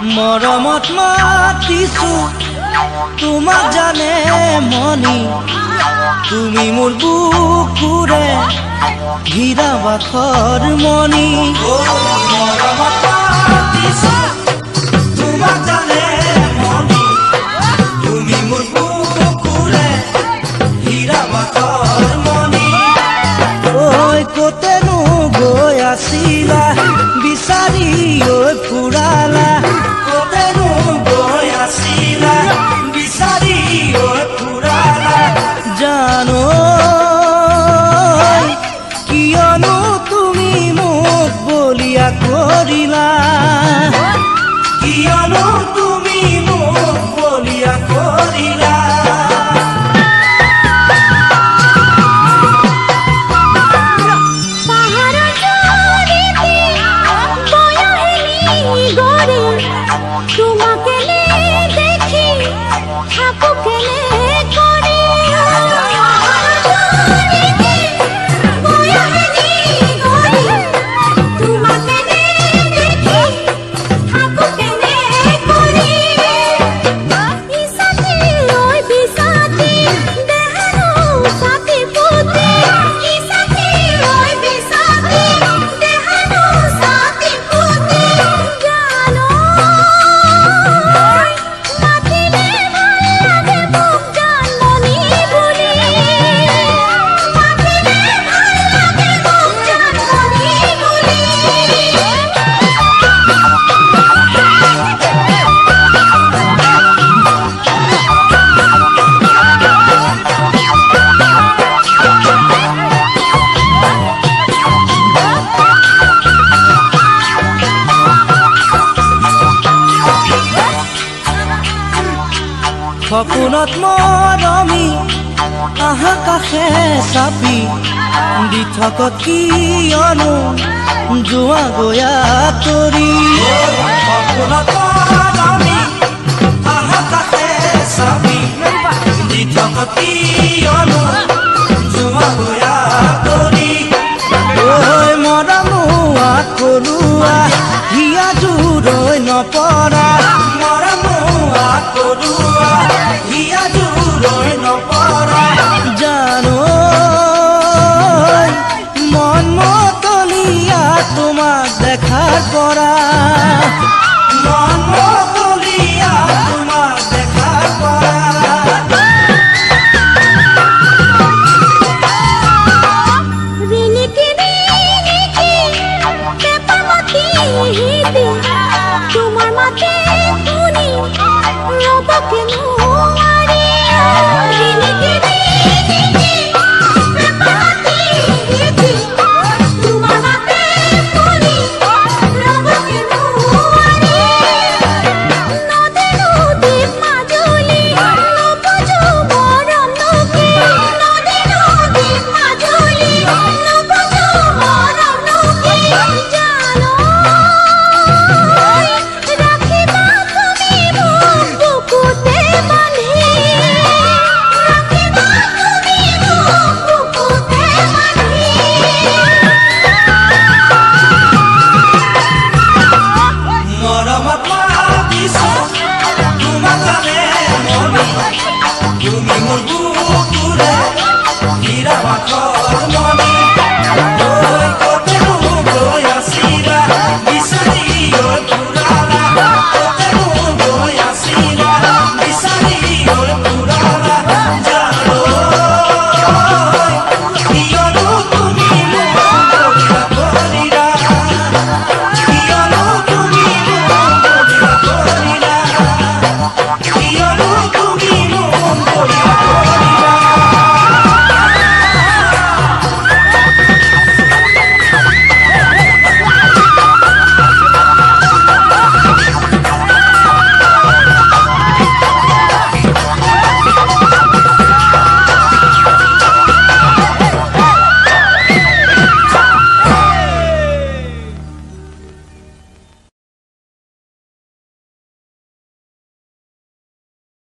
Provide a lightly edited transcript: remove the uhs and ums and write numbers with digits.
মৰমত মাতিছো তোমাক জানে মনি তুমি মোৰ বুকুৰে হীৰা বাখৰ মনি মৰমত মাতিছো তোমাক জানে মনি তুমি মোৰ বুকুৰে হীৰা বাখৰ মনি ঐ কতেনো গৈ আছিলা বিচাৰি ঐ ফুৰালা কতেনো গৈ আছিলা বিচাৰি ঐ ফুৰালা জানো কিয়নো তুমি মোক বলিয়া কৰিলা কিয়নো তুমি মোক বলিয়া কৰিলা সপোনত মৰমি আহা কাষে চাপি দি থকত কিয়নো যোৱা গয়া তৰি সপোনত মৰমি আহা কাষে চাপি দি থকত কিয়নো যোৱা গয়া তৰি ঐ মৰমোৱা কৰুৱা হিয়া জোৰৈ নপৰা মৰমোৱা কৰুৱা হিয়া জোৰৈ নপৰা জানো মন মতলীয়া তোমাক দেখাৰ পৰা মন মতলীয়া তোমাক দেখাৰ পৰা তোমাৰ মাতে শুনি ৰব কেন